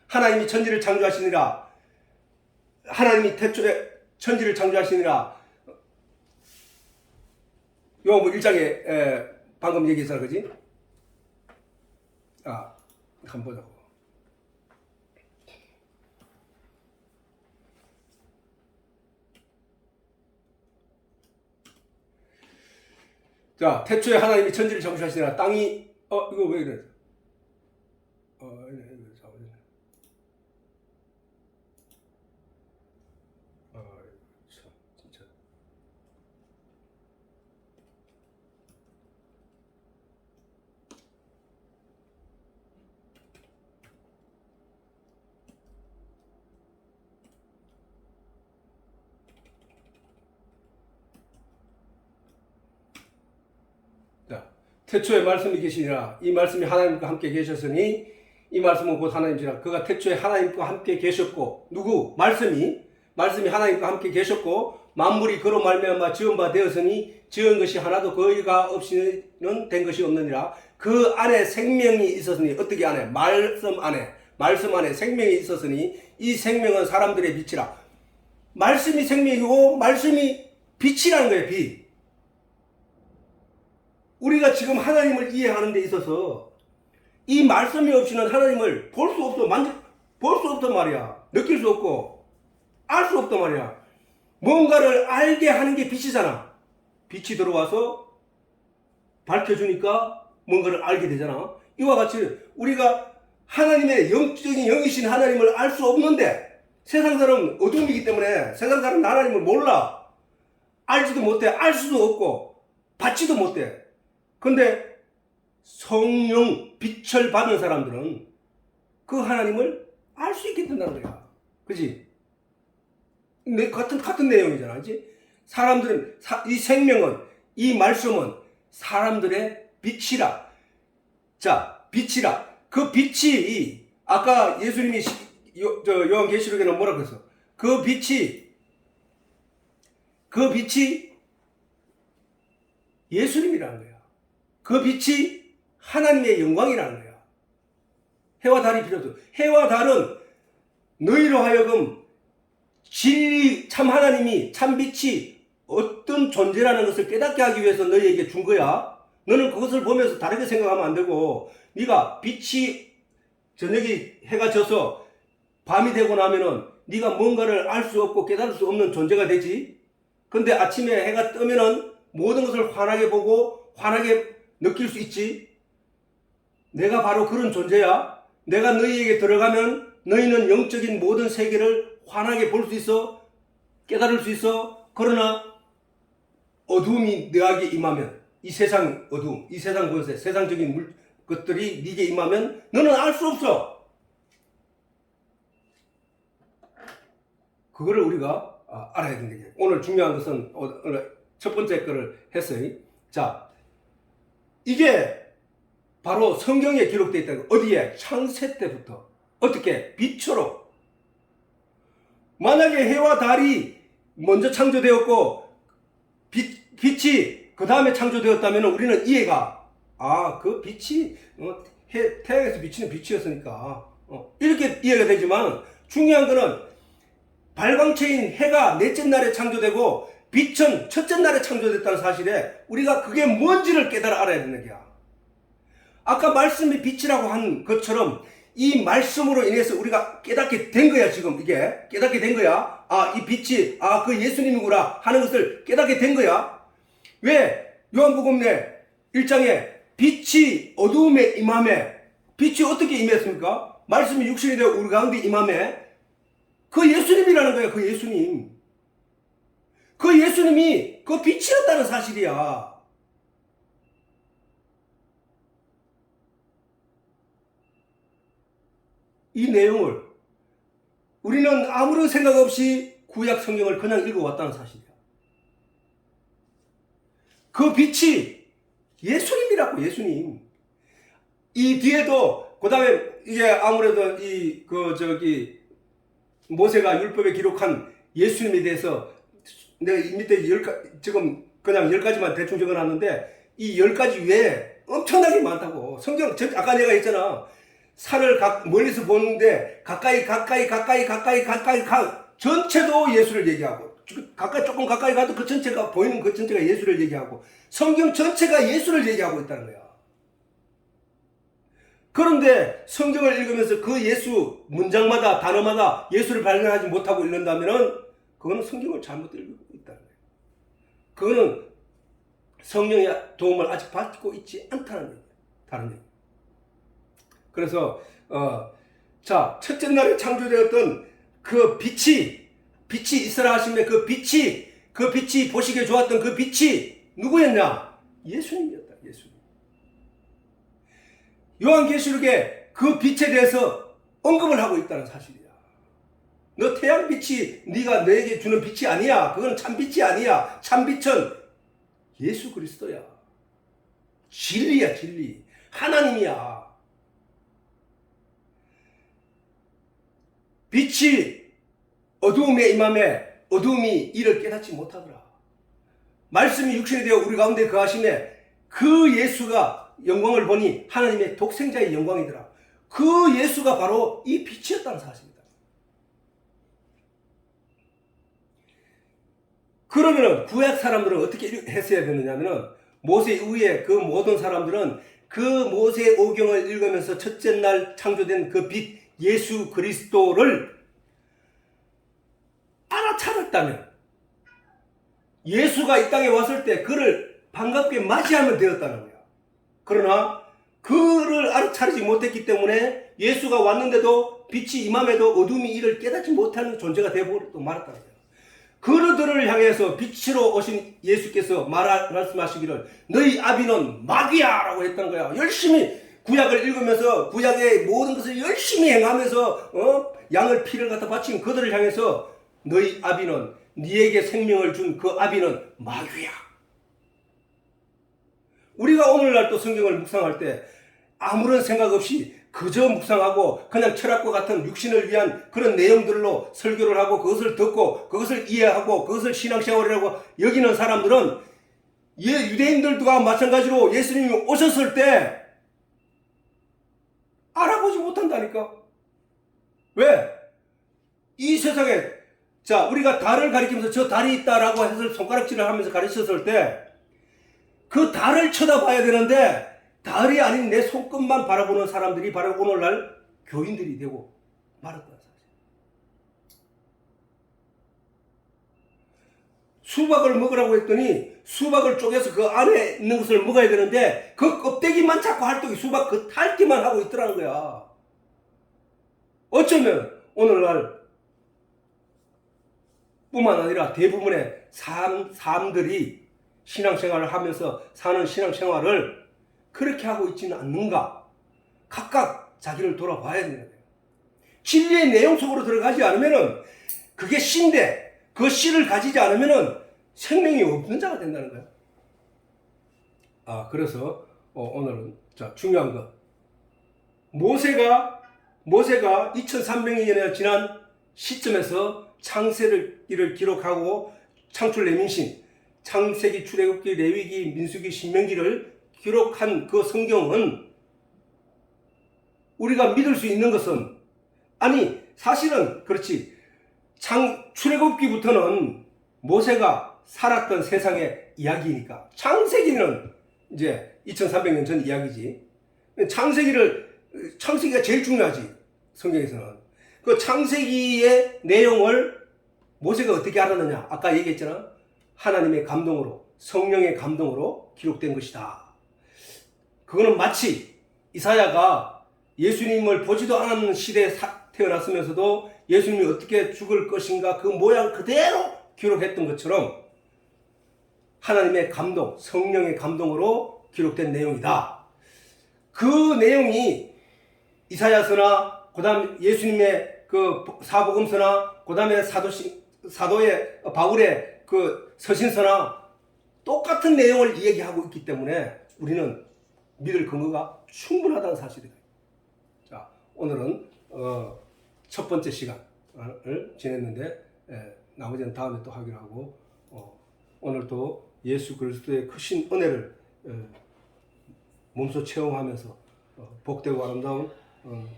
하나님이 천지를 창조하시니라. 하나님이 태초에 천지를 창조하시니라. 요한복음 1장에 방금 얘기했잖아, 그지? 한번 보자고. 자, 태초에 하나님이 천지를 창조하시니라. 땅이 이거 왜 이래? 진짜. 자, 태초에 말씀이 계시니라. 이 말씀이 하나님과 함께 계셨으니 이 말씀은 곧 하나님이시라. 그가 태초에 하나님과 함께 계셨고 누구? 말씀이 하나님과 함께 계셨고 만물이 그로 말미암아 지은 바 되었으니 지은 것이 하나도 거의가 없이는 된 것이 없느니라. 그 안에 생명이 있었으니 어떻게 안에? 말씀 안에 생명이 있었으니 이 생명은 사람들의 빛이라. 말씀이 생명이고 말씀이 빛이라는 거예요. 빛. 우리가 지금 하나님을 이해하는 데 있어서 이 말씀이 없이는 하나님을 볼 수 없어. 볼 수 없단 말이야. 느낄 수 없고 알 수 없단 말이야. 뭔가를 알게 하는 게 빛이잖아. 빛이 들어와서 밝혀주니까 뭔가를 알게 되잖아. 이와 같이 우리가 하나님의 영적인 영이신 하나님을 알 수 없는데 세상 사람은 어둠이기 때문에 세상 사람은 하나님을 몰라. 알지도 못해. 알 수도 없고 받지도 못해. 근데 성령 빛을 받은 사람들은 그 하나님을 알 수 있게 된다는 거야. 그지? 같은 내용이잖아. 그지? 사람들은, 이 생명은, 이 말씀은 사람들의 빛이라. 자, 빛이라. 그 빛이, 아까 예수님이 요한계시록에는 뭐라고 했어? 그 빛이 예수님이라는 거야. 그 빛이 하나님의 영광이라는 거야. 해와 달이 필요 없어. 해와 달은 너희로 하여금 진리 참 하나님이 참 빛이 어떤 존재라는 것을 깨닫게 하기 위해서 너희에게 준 거야. 너는 그것을 보면서 다르게 생각하면 안 되고 네가 빛이 저녁에 해가 져서 밤이 되고 나면은 네가 뭔가를 알 수 없고 깨달을 수 없는 존재가 되지. 근데 아침에 해가 뜨면은 모든 것을 환하게 보고 환하게 느낄 수 있지. 내가 바로 그런 존재야. 내가 너희에게 들어가면 너희는 영적인 모든 세계를 환하게 볼 수 있어. 깨달을 수 있어. 그러나 어두움이 너에게 임하면 이 세상 어두움, 이 세상 권세, 세상적인 것들이 네게 임하면 너는 알 수 없어. 그거를 우리가 알아야 된다. 오늘 중요한 것은 오늘 첫 번째 거를 했어요. 자, 이게 바로 성경에 기록되어 있다는 거. 어디에? 창세 때부터. 어떻게? 빛으로. 만약에 해와 달이 먼저 창조되었고 빛이 그 다음에 창조되었다면 우리는 이해가 그 빛이 태양에서 비치는 빛이었으니까 이렇게 이해가 되지만 중요한 거는 발광체인 해가 넷째 날에 창조되고 빛은 첫째 날에 창조됐다는 사실에 우리가 그게 뭔지를 깨달아 알아야 되는 거야. 아까 말씀이 빛이라고 한 것처럼 이 말씀으로 인해서 우리가 깨닫게 된 거야. 지금 이게 깨닫게 된 거야. 이 빛이 그 예수님이구나 하는 것을 깨닫게 된 거야. 왜? 요한복음 내 1장에 빛이 어두움에 임함에 빛이 어떻게 임했습니까? 말씀이 육신이 되어 우리 가운데 임함에 그 예수님이라는 거야. 그 예수님. 그 예수님이 그 빛이었다는 사실이야. 이 내용을 우리는 아무런 생각 없이 구약 성경을 그냥 읽어왔다는 사실이야. 그 빛이 예수님이라고, 예수님. 이 뒤에도, 그 다음에 이게 아무래도 모세가 율법에 기록한 예수님에 대해서 내가 이 밑에 지금 그냥 10가지만 대충 적어놨는데 이 10가지 외에 엄청나게 많다고. 성경, 아까 내가 했잖아. 산을 멀리서 보는데 가까이 전체도 예수를 얘기하고, 조금 가까이 가도 그 전체가 보이는 그 전체가 예수를 얘기하고, 성경 전체가 예수를 얘기하고 있다는 거야. 그런데 성경을 읽으면서 그 예수 문장마다 단어마다 예수를 발견하지 못하고 읽는다면은 그거는 성경을 잘못 읽고 있다는 거예요. 그거는 성령의 도움을 아직 받고 있지 않다는 거예요. 다른 얘기. 그래서 자, 첫째 날에 창조되었던 그 빛이 있으라 하심에 그 빛이 보시기에 좋았던 그 빛이 누구였냐? 예수님이었다. 예수님. 요한계시록에 그 빛에 대해서 언급을 하고 있다는 사실이야. 너 태양빛이 네가 너에게 주는 빛이 아니야. 그건 참빛이 아니야. 참빛은 예수 그리스도야. 진리야, 진리. 하나님이야. 빛이 어두움에 임함에 어두움이 이를 깨닫지 못하더라. 말씀이 육신이 되어 우리 가운데 거하심에 그 예수가 영광을 보니 하나님의 독생자의 영광이더라. 그 예수가 바로 이 빛이었다는 사실입니다. 그러면은 구약 사람들은 어떻게 했어야 되느냐면은 모세 이후에 그 모든 사람들은 그 모세 오경을 읽으면서 첫째 날 창조된 그 빛 예수 그리스도를 알아차렸다면 예수가 이 땅에 왔을 때 그를 반갑게 맞이하면 되었다는 거야. 그러나 그를 알아차리지 못했기 때문에 예수가 왔는데도 빛이 임함에도 어둠이 이를 깨닫지 못하는 존재가 되어버리고 말았다는 거야. 그들을 향해서 빛으로 오신 예수께서 말씀하시기를 너희 아비는 마귀야 라고 했다는 거야. 열심히 구약을 읽으면서 구약의 모든 것을 열심히 행하면서 양을 피를 갖다 바친 그들을 향해서 너희 아비는 네에게 생명을 준 그 아비는 마귀야. 우리가 오늘날 또 성경을 묵상할 때 아무런 생각 없이 그저 묵상하고 그냥 철학과 같은 육신을 위한 그런 내용들로 설교를 하고 그것을 듣고 그것을 이해하고 그것을 신앙생활이라고 여기는 사람들은 유대인들과 마찬가지로 예수님이 오셨을 때 알아보지 못한다니까. 왜? 이 세상에 자 우리가 달을 가리키면서 저 달이 있다라고 해서 손가락질을 하면서 가르쳤을 때 그 달을 쳐다봐야 되는데 달이 아닌 내 손끝만 바라보는 사람들이 바로 오늘날 교인들이 되고 말았다는 사실. 수박을 먹으라고 했더니 수박을 쪼개서 그 안에 있는 것을 먹어야 되는데 그 껍데기만 자꾸 활동이 수박 그 탈기만 하고 있더라는 거야. 어쩌면 오늘날 뿐만 아니라 대부분의 사람들이 신앙생활을 하면서 사는 신앙생활을 그렇게 하고 있지는 않는가? 각각 자기를 돌아봐야 되는 거예요. 진리의 내용 속으로 들어가지 않으면은 그게 씨인데 그 씨를 가지지 않으면은 생명이 없는 자가 된다는 거예요. 그래서 오늘은 자 중요한 것. 모세가 2300년이 지난 시점에서 창세기를 기록하고 창출 레민신, 창세기, 출애굽기, 레위기, 민수기, 신명기를 기록한 그 성경은 우리가 믿을 수 있는 것은 사실은 그렇지. 출애굽기부터는 모세가 살았던 세상의 이야기니까 창세기는 이제 2300년 전 이야기지. 창세기가 제일 중요하지. 성경에서는. 그 창세기의 내용을 모세가 어떻게 알았느냐? 아까 얘기했잖아. 하나님의 감동으로, 성령의 감동으로 기록된 것이다. 그거는 마치 이사야가 예수님을 보지도 않은 시대에 태어났으면서도 예수님이 어떻게 죽을 것인가 그 모양 그대로 기록했던 것처럼 하나님의 감동, 성령의 감동으로 기록된 내용이다. 그 내용이 이사야서나 그다음 예수님의 그 사복음서나 그다음에 사도의 바울의 그 서신서나 똑같은 내용을 얘기하고 있기 때문에 우리는 믿을 근거가 충분하다는 사실이다. 자, 오늘은 첫 번째 시간을 지냈는데 나머지는 다음에 또 하기로 하고 오늘 또 예수 그리스도의 크신 은혜를 몸소 체험하면서 복되고 아름다운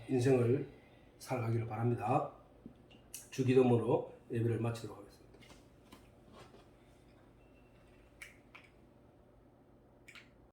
인생을 살아가기를 바랍니다. 주기도문으로 예배를 마치도록 하겠습니다.